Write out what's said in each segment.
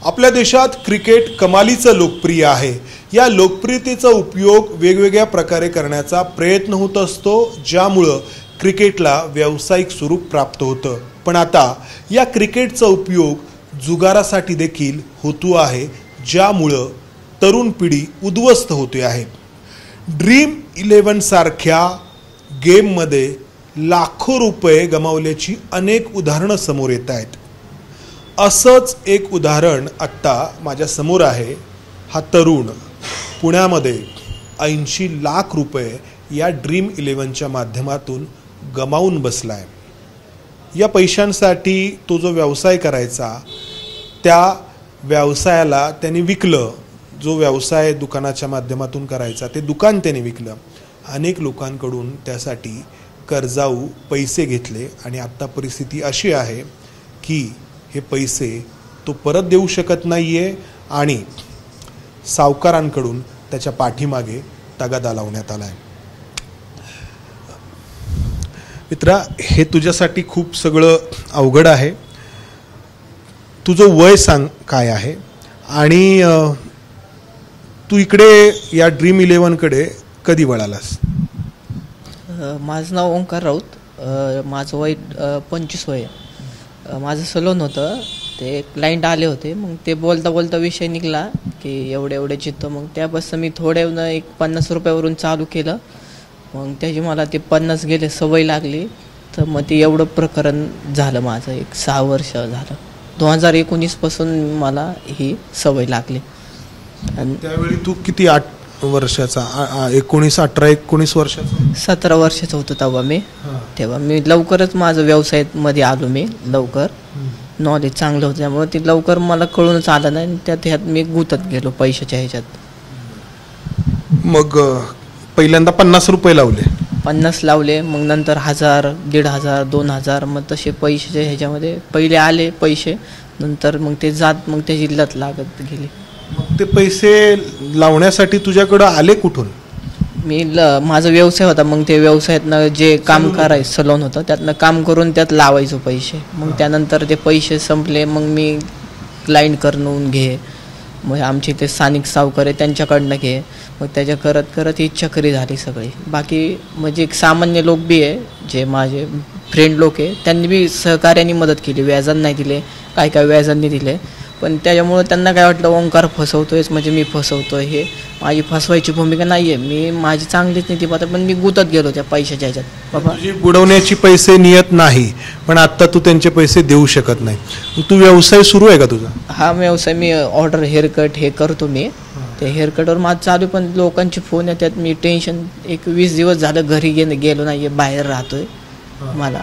आपल्या देशात क्रिकेट कमालीचं लोकप्रिय आहे। या लोकप्रियतेचा उपयोग वेगवेगळ्या प्रकारे करण्याचा प्रयत्न होत असतो, ज्यामुळे क्रिकेटला व्यावसायिक स्वरूप प्राप्त होतं। पण आता या क्रिकेटचा उपयोग जुगारासाठी देखील होतो आहे, ज्यामुळे तरुण पिढी उद्ध्वस्त होते आहे। ड्रीम 11 सारख्या गेममध्ये लाखो रुपये गमावल्याची अनेक उदाहरणं समोर येत आहेत। असंच एक उदाहरण आत्ता माझ्या समोर आहे। हा तरुण पुण्यामध्ये 80 लाख रुपये या ड्रीम 11च्या माध्यमातून गमावून बसलाय। या पैशांसाठी तो जो व्यवसाय करायचा, त्या व्यवसायाला त्यांनी विकलं। जो व्यवसाय दुकानाच्या माध्यमातून करायचा, ते दुकान त्यांनी विकलं। अनेक लोकांकडून त्यासाठी कर्जाऊ पैसे घेतले आणि आता परिस्थिती अशी आहे की हे पैसे तो परत देऊ शकत नाहीये आणि सावकारांकडून त्याच्या पाठीमागे तगादा लावण्यात आलाय। मित्रा, हे तुझ्यासाठी खूप सगळं अवघड आहे। तुझं वय सांग काय आहे आणि तू इकडे या ड्रीम 11 कडे कधी वळालास? माझं नाव ओंकार राऊत, माझं वय 25 वय। माझं सलोन होतं, ते क्लायंट आले होते, मग ते बोलता बोलता विषय निघाला की एवढे चित्त। मग त्यापासून मी थोड्यानं एक 50 रुपयावरून चालू केलं। मग त्याची मला ते 50 गेले, सवय लागली, तर मग ते एवढं प्रकरण झालं माझं। एक 6 वर्ष झालं, 2019 पासून मला ही सवय लागली। आणि त्यावेळी तू किती 8 वर्षाचा? 19 वर्षाचा? 17 वर्षाचं होतं तेव्हा मी लवकरच माझं व्यवसायामध्ये आलो। मी लवकर नॉलेज चांगलं होतं, त्यामुळे ते लवकर मला कळूनच आलं नाही, ह्यात मी गुंतत गेलो पैशाच्या ह्याच्यात। मग पहिल्यांदा 50 रुपये लावले? 50 लावले, मग नंतर 1000, 1500, 2000, मग तसे पैशाच्या ह्याच्यामध्ये पहिले आले पैसे, नंतर मग ते जात, मग त्याची लत लागत गेली। मग ते पैसे लावण्यासाठी तुझ्याकडं आले कुठून? माझा व्यवसाय होता, मग ते व्यवसायातनं जे काम करायचं, सलोन होतं, त्यातनं काम करून त्यात लावायचो पैसे। मग त्यानंतर ते पैसे संपले, मग मी क्लायंट करून घे, मग आमचे ते स्थानिक सावकार आहे त्यांच्याकडनं घे, मग त्याच्या करत करत ही चक्री झाली सगळी। बाकी म्हणजे एक सामान्य लोक बी आहे, जे माझे फ्रेंड लोक आहे, त्यांनी बी सहकार्याने मदत केली, व्याजाने नाही दिले, काय व्याजांनी दिले। पण त्याच्यामुळं त्यांना काय वाटलं, ओंकार फसवतोयच, म्हणजे मी फसवतोय। हे माझी फसवायची भूमिका नाही आहे, मी माझी चांगलीच नीती पाहतो, पण मी गुंतत गेलो त्या पैशाच्या ह्याच्यात। बाबा, तुझी बुडवण्याची पैसे नियत नाही, पण आता तू त्यांचे पैसे देऊ शकत नाही। तू व्यवसाय सुरू आहे का तुझा? हा व्यवसाय मी ऑर्डर हेअरकट हे करतो मी, ते हेअरकटवर माझं चालू। पण लोकांचे फोन येतात, मी टेन्शन, एक 20 दिवस झालं घरी गेलो नाही, बाहेर राहतोय मला।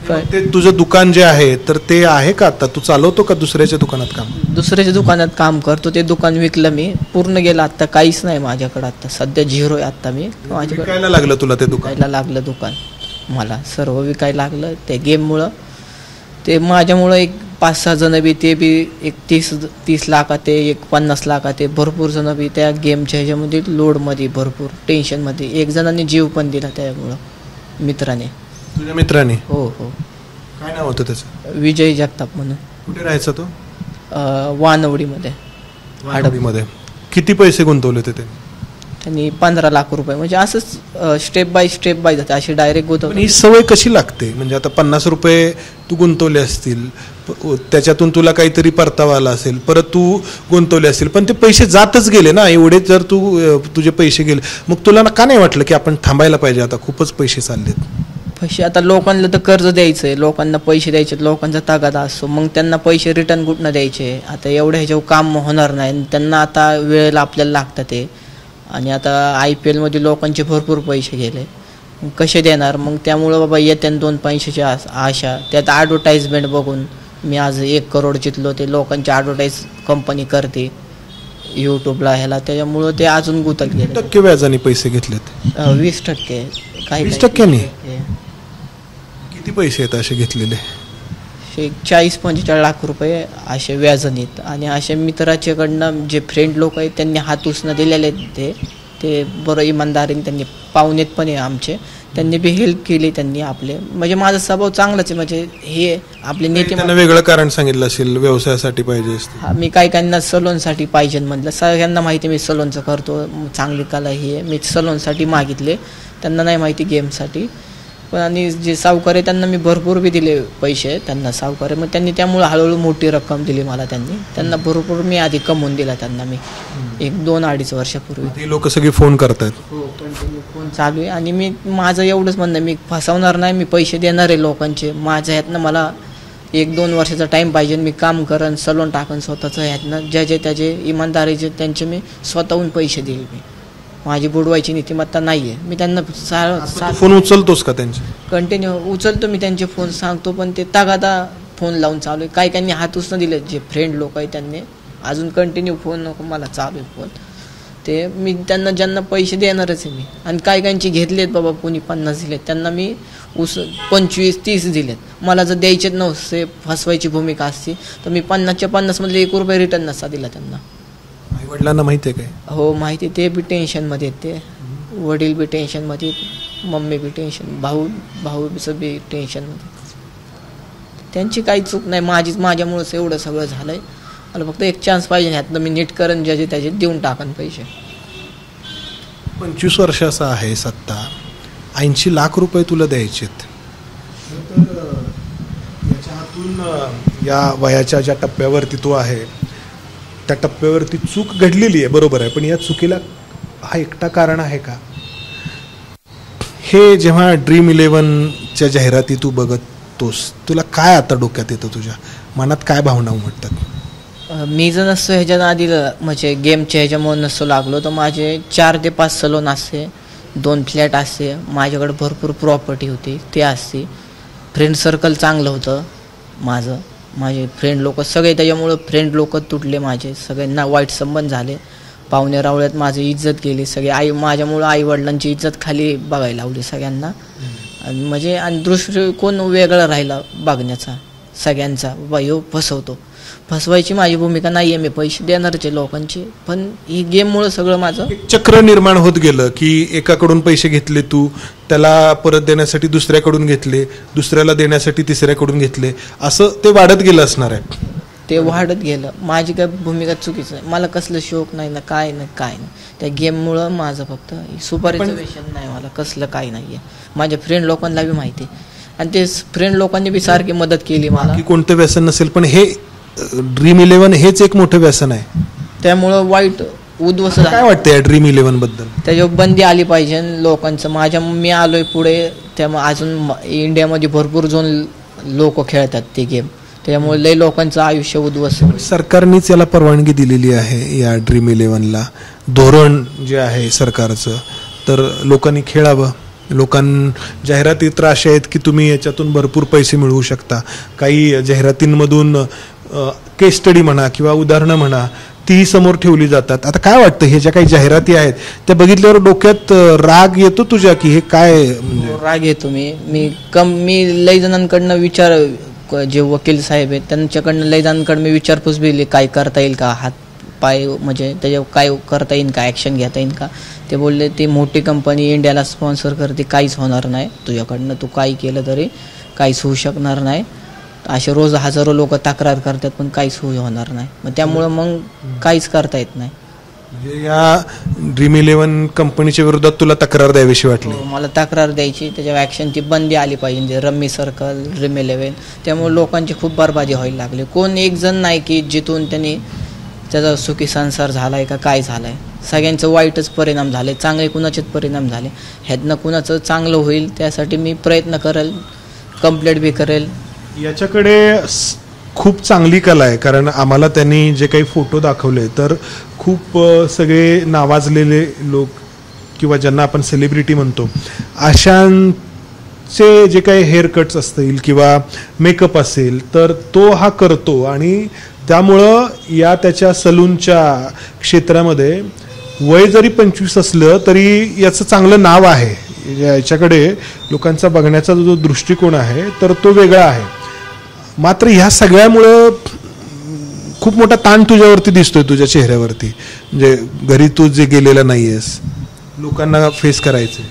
ते तुझं दुकान जे आहे, तर ते आहे का आता? तू चालवतो का दुसऱ्याच्या दुकानात काम? दुसऱ्याच्या दुकानात काम करतो, ते दुकान विकलं मी, पूर्ण गेलं। आता काहीच नाही माझ्याकडे, आता सध्या 0 आहे। आता मी विकायला लागलं तुला ते दुकान? विकायला लागलं दुकान, मला सर्व विकायला लागलं ते गेममुळं। ते माझ्यामुळं एक 5-6 जण बी, ते बी एक 30 लाखात, ते एक 50 लाखात, ते भरपूर जण बी त्या गेमच्या ह्याच्यामध्ये लोडमध्ये, भरपूर टेन्शनमध्ये। एक जणांनी जीव पण दिला त्यामुळं, मित्राने। तुझ्या मित्राने? हो। काय नाव होतं त्याचं? विजय जगताप म्हणून। कुठे राहायचा तो? वानवडीमध्ये। किती पैसे गुंतवले होते त्यांनी? 15 लाख रुपये। म्हणजे असंच स्टेप बाय स्टेप जाते, अशी डायरेक्ट गुंतवली। ही सवय कशी लागते? म्हणजे आता 50 रुपये तू गुंतवले असतील, त्याच्यातून तुला काहीतरी परतावा आला असेल, परत तू गुंतवले असतील, पण ते पैसे जातच गेले ना एवढे। जर तुझे पैसे गेले, मग तुला का नाही वाटलं की आपण थांबायला पाहिजे, आता खूपच पैसे चाललेत? पैसे आता लोकांना तर कर्ज द्यायचंय, लोकांना पैसे द्यायचे, लोकांचा तगादा असतो, मग त्यांना पैसे रिटर्न कुठनं द्यायचे? आता एवढ्या ह्याच्यावर काम होणार नाही, त्यांना आता वेळेला आपल्याला लागतं ते। आणि आता IPL मध्ये लोकांचे भरपूर पैसे गेले, कसे देणार? मग त्यामुळं बाबा येत्या 2 पैशाची आशा, त्यात ॲडव्हर्टाइजमेंट बघून मी आज 1 करोड जितलो। ते लोकांची ॲडव्हर्टाईज कंपनी करते यूट्यूबला, ह्याला, त्याच्यामुळं ते अजून गुंतत गेले। टक्के व्याजाने पैसे घेतलेत? 20%। काही 20%? किती पैसे आहेत असे घेतलेले? 40-45 लाख रुपये असे व्याजनीत। आणि असे मित्राच्याकडनं जे फ्रेंड लोक आहेत, त्यांनी हात उसनं दिलेले आहेत, ते बरं इमानदारीने, त्यांनी पाहुणेत पण आहे आमचे, त्यांनी बी हेल्प केली त्यांनी आपले, म्हणजे माझा स्वभाव चांगलाच आहे. म्हणजे हे आपले नेते त्यांना वेगळं कारण सांगितलं असेल व्यवसायासाठी पाहिजे असते. हा, मी काही सलोनसाठी पाहिजे म्हटलं, सगळ्यांना माहिती मी सलोनचं करतो, चांगली कला ही आहे. मी सलोनसाठी मागितले, त्यांना नाही माहिती गेमसाठी. पण आणि जे सावकार आहे त्यांना मी भरपूर बी दिले पैसे, त्यांना सावकार आहे, मग त्यांनी त्यामुळे हळूहळू मोठी रक्कम दिली मला. त्यांना भरपूर मी आधी कमवून दिला त्यांना मी 1-2-2.5 वर्षापूर्वी. ते लोक सगळे फोन करतात. हो, कंटिन्यू फोन चालू आहे. आणि मी माझं एवढंच म्हणणं, मी फसवणार नाही, मी पैसे देणार आहे लोकांचे. माझ्या ह्यातनं मला 1-2 वर्षाचा टाईम पाहिजे, मी काम करेन, सलोन टाकन स्वतःचं. ह्यातनं ज्याचे त्याचे इमानदारीचे त्यांचे मी स्वतःहून पैसे देईल. मी माझी बुडवायची नीतिमत्ता नाही आहे. मी त्यांना फोन उचलतोस का त्यांचे? कंटिन्यू उचलतो मी त्यांचे फोन, सांगतो, पण ते तागादा फोन लावून चालू आहे. काही हात उचलून दिले, जे फ्रेंड लोक आहेत त्यांनी अजून कंटिन्यू फोन नको मला चालू आहे फोन. ते मी त्यांना ज्यांना पैसे देणारच आहे मी. आणि काहींचे घेतलेत बाबा, कोणी 50 दिलेत, त्यांना मी 25-30 दिलेत. मला जर द्यायचेच नव्हते, फसवायची भूमिका असती, तर मी 50च्या 50 मधले 1 रुपया रिटर्न नसता दिला त्यांना. आई वडिलांना माहिती आहे काय? हो माहिती. ते बी टेन्शनमध्ये आहेत, ते वडील बी टेन्शनमध्ये, मम्मी बी टेन्शन, भाऊ बी टेन्शनमध्ये. त्यांची काही चूक नाही, माझ्यामुळेच एवढं सगळं झालंय. मला फक्त एक चान्स पाहिजे, ह्यातनं मी नीट करण, ज्याचे त्याचे देऊन टाकन पैसे. 25 वर्षाचा आहे सत्ता, 80 लाख रुपये तुला द्यायचेत. याच्या हातून या वयाच्या ज्या टप्प्यावरती तो आहे त्या टप्प्यावरती चूक घडलेली आहे, बरोबर आहे, पण या चुकीला हा एकटा कारण आहे का? हे जेव्हा Dream11च्या जाहिराती तू बघतोस, तुला काय आता डोक्यात येतं, तुझ्या मनात काय भावना उमटतात? मी जर नसतो ह्याच्यात आधी, म्हणजे गेमच्या ह्याच्यामुळे नसतो लागलो, तर माझे 4 ते 5 सलोन असते, 2 फ्लॅट असते, माझ्याकडे भरपूर प्रॉपर्टी होती ते असते, फ्रेंड सर्कल चांगलं होतं माझे फ्रेंड लोक सगळे, त्याच्यामुळं फ्रेंड लोक तुटले माझे, सगळ्यांना वाईट संबंध झाले, पाहुणे रावळ्यात माझी इज्जत गेली सगळे. माझ्यामुळं आई वडिलांची इज्जत खाली बघायला लावली सगळ्यांना. आणि म्हणजे आणि दृष्टिकोन वेगळा राहिला बघण्याचा सगळ्यांचा, बाबा ह्यो फसवायची माझी भूमिका नाही आहे, मी पैसे देणारच आहे लोकांचे, पण ही गेममुळं सगळं माझं चक्र निर्माण होत गेलं की एकाकडून पैसे घेतले तू, त्याला परत देण्यासाठी दुसऱ्याकडून घेतले, दुसऱ्याला देण्यासाठी तिसऱ्याकडून घेतले, असं ते वाढत गेलं असणार आहे. ते वाढत गेलं. माझी काय भूमिका चुकीचं नाही, मला कसलं शौक नाही ना, काय नाही. त्या गेममुळं माझं फक्त सुपारीचं व्यसन नाही, मला कसलं काही नाही आहे. माझ्या फ्रेंड लोकांना बी माहिती, आणि ते फ्रेंड लोकांनी बी सारखी मदत केली मला. की कोणतं व्यसन नसेल, पण हे Dream11 हेच एक मोठं व्यसन आहे. त्यामुळं वाईट उद्ध्वस्त. काय वाटतं या Dream11 बद्दल? त्याच्यावर बंदी आली पाहिजे लोकांचं. मी आलोय पुढे, त्यामुळे अजून इंडियामध्ये भरपूर जण लोक खेळतात ते गेम, त्यामुळे लय लोकांचं आयुष्य उद्ध्वस्त. सरकारनेच याला परवानगी दिलेली आहे या Dream11ला, धोरण जे आहे सरकारचं, तर लोकांनी खेळावं. जाहिराती तर अशा आहेत की तुम्ही याच्यातून भरपूर पैसे मिळवू शकता. काही जाहिरातींमधून केस स्टडी म्हणा किंवा उदाहरणं म्हणा, तीही समोर ठेवली जातात. आता काय वाटतं, हे ज्या काही जाहिराती आहेत त्या बघितल्यावर डोक्यात राग येतो तुझ्या, की हे काय? राग येतो. मी लय जणांकडनं जे वकील साहेब आहेत त्यांच्याकडनं लय जणांकडे मी विचारपूस बिली, काय करता येईल का, हात पाय म्हणजे त्याच्यावर काय करता येईल का, ॲक्शन घेता येईल का. ते बोलले ती मोठी कंपनी इंडियाला स्पॉन्सर करते, काहीच होणार नाही तुझ्याकडनं, तू काही केलं तरी काहीच होऊ शकणार नाही. असे रोज हजारो लोक तक्रार करतात, पण काहीच होणार नाही. मग त्यामुळं मग काहीच करता येत नाही. म्हणजे या Dream11 कंपनीच्या विरोधात तुला तक्रार द्यावीशी वाटली? मला तक्रार द्यायची, त्याच्यावर ॲक्शन ती बंदी आली पाहिजे. रम्मी सर्कल, Dream11, त्यामुळे लोकांची खूप बरबादी व्हायला लागली. कोण एक जण नाही की जिथून त्यांनी त्याचा सुखी संसार झालाय का काय झालाय. सगळ्यांचं वाईटच परिणाम झाले, चांगले कुणाचेच परिणाम झाले. ह्यातनं कुणाचं चांगलं होईल त्यासाठी मी प्रयत्न करेल, कंप्लेंट बी करेल. याच्याकडे खूप चांगली कला आहे, कारण आम्हाला त्यांनी जे काही फोटो दाखवले तर खूप सगळे नावाजलेले लोक किंवा ज्यांना आपण सेलिब्रिटी म्हणतो अशांचे जे काही हेअर कट्स असतील किंवा मेकअप असेल तर तो हा करतो. आणि त्यामुळं त्याच्या सलूनच्या क्षेत्रामध्ये वय जरी 25 असलं तरी याचं चांगलं नाव आहे. याच्याकडे लोकांचा बघण्याचा जो दृष्टिकोन आहे तर तो वेगळा आहे. मात्र ह्या सगळ्यामुळं खूप मोठा ताण तुझ्यावरती दिसतोय, तुझ्या चेहऱ्यावरती. म्हणजे घरी तू जे गेलेला नाहीयेस, लोकांना फेस करायचं.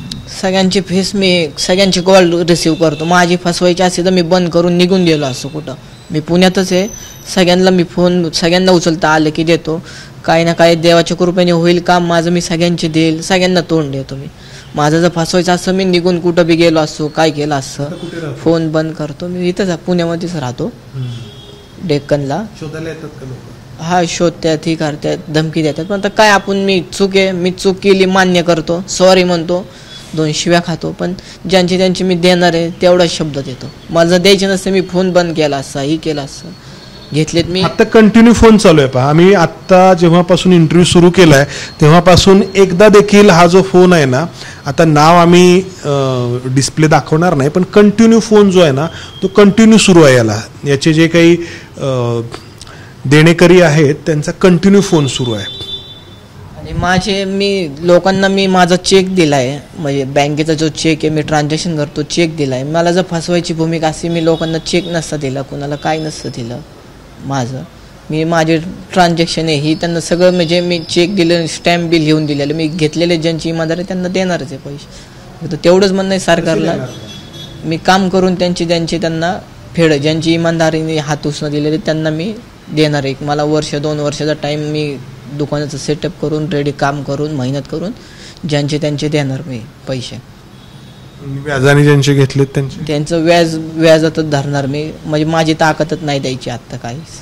सगळ्यांची फीस मी सगळ्यांची कॉल रिसीव्ह करतो. माझी फसवायची असेल तर मी बंद करून निघून गेलो असतो कुठं. मी पुण्यातच आहे. सगळ्यांना मी फोन सगळ्यांना उचलता आलं की देतो. काही ना काही देवाच्या कृपेने होईल काम माझं, मी सगळ्यांचे देईल, सगळ्यांना तोंड देतो. मी माझं जर फसवायचं असं मी निघून कुठं बी गेलो असतो, काय केलं असतं, फोन बंद करतो. मी इथंच पुण्यामध्येच राहतो, डेक्कनला. शोधायला येतात का लोक? हा, शोधतात, ही करतात, धमकी देतात. पण आता काय, आपण मी चूक केली मान्य करतो, सॉरी म्हणतो, 2 शिव्या खातो. पण ज्यांची त्यांची मी देणार आहे तेवढाच शब्द देतो. मला जर द्यायचे नसते मी फोन बंद केला असता, ही केला असतं. घेतलेत मी. आता कंटिन्यू फोन चालू आहे. पहा, आम्ही आत्ता जेव्हापासून इंटरव्ह्यू सुरू केलाय तेव्हापासून एकदा देखील हा जो फोन आहे ना, आता नाव आम्ही डिस्प्ले दाखवणार नाही, पण कंटिन्यू फोन जो आहे ना तो कंटिन्यू सुरू आहे. याचे जे काही देणेकरी आहेत त्यांचा कंटिन्यू फोन सुरू आहे. आणि मी लोकांना माझा चेक दिलाय, म्हणजे बँकेचा जो चेक आहे, मी ट्रान्झॅक्शन करतो, चेक दिलाय. मला जर फसवायची भूमिका असते मी लोकांना चेक नसतं दिला, कोणाला काय नसतं दिलं. माझे ट्रान्झॅक्शन आहे ही त्यांना सगळं, म्हणजे मी चेक दिलं, स्टॅम्प बिल लिहून दिलेलं. मी घेतलेले ज्यांची इमानदारी त्यांना देणारच आहे पैसे. तर तेवढंच म्हणणं आहे सरकारला, मी काम करून त्यांना ज्यांची इमानदारीने हात उसणं दिलेले त्यांना मी देणार आहे. मला 1-2 वर्षाचा टाईम मी दुकानाचं सेटअप करून रेडी काम करून मेहनत करून त्यांचे देणार मी पैसे. व्याजाने ज्यांचे घेतलेत त्यांचं व्याजातच धरणार मी. म्हणजे माझी ताकदच नाही द्यायची आत्ता काहीच.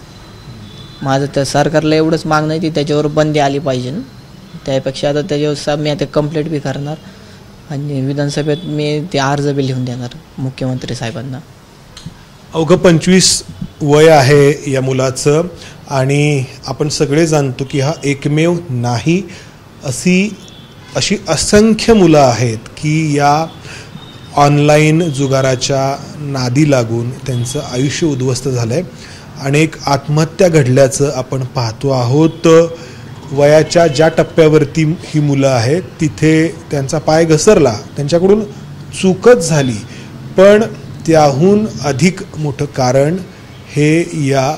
माझं तर सरकारला एवढंच मागणं आहे की त्याच्यावर बंदी आली पाहिजे ना. त्यापेक्षा आता त्याच्यावर मी आता कंप्लेंट बी करणार आणि विधानसभेत मी ते अर्ज बी लिहून देणार मुख्यमंत्री साहेबांना. अवघं 25 वय आहे या मुलाचं आणि आपण सगळे जाणतो की हा एकमेव नाही, अशी असंख्य मुलं आहेत की या ऑनलाईन जुगाराच्या नादी लागून त्यांचं आयुष्य उद्ध्वस्त झालं आहे. अनेक आत्महत्या घडल्याचं आपण पाहतो आहोत. वयाच्या ज्या टप्प्यावरती ही मुलं आहेत तिथे त्यांचा पाय घसरला, त्यांच्याकडून चूकच झाली, पण त्याहून अधिक मोठं कारण हे या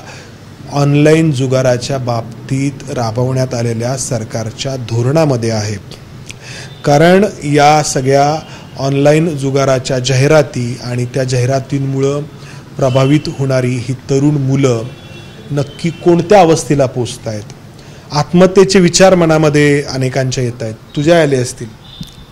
ऑनलाईन जुगाराच्या बाबतीत राबवण्यात आलेल्या सरकारच्या धोरणामध्ये आहे. कारण या सगळ्या ऑनलाईन जुगाराच्या जाहिराती आणि त्या जाहिरातींमुळं प्रभावित होणारी ही तरुण मुलं नक्की कोणत्या अवस्थेला पोचत आहेत. आत्महत्येचे विचार मनामध्ये अनेकांच्या येत आहेत. तुझ्या आले असतील?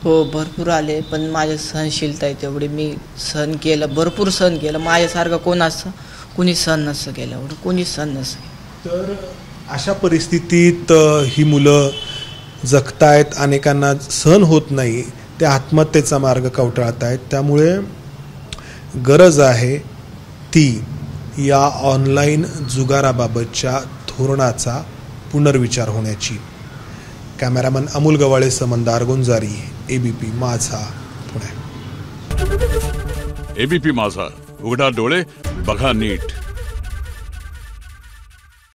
हो, भरपूर आले, पण माझ्या सहनशीलता आहे तेवढी. मी सहन केलं, भरपूर सहन केलं. माझ्यासारखं कोण असतं? कुणी सहन नसतं केलं, एवढं कोणी सहन नसतं. तर अशा परिस्थितीत ही मुलं जगतायत, अनेकांना सहन होत नाही, ते आत्महत्येचा मार्ग कवटाळत आहेत. त्यामुळे गरज आहे ती या ऑनलाईन जुगाराबाबतच्या धोरणाचा पुनर्विचार होण्याची. कॅमेरामन अमोल गवाळे, समंदार गुंजारी, एबीपी माझा, पुणे. एबीपी माझा, उघडा डोळे बघा नीट.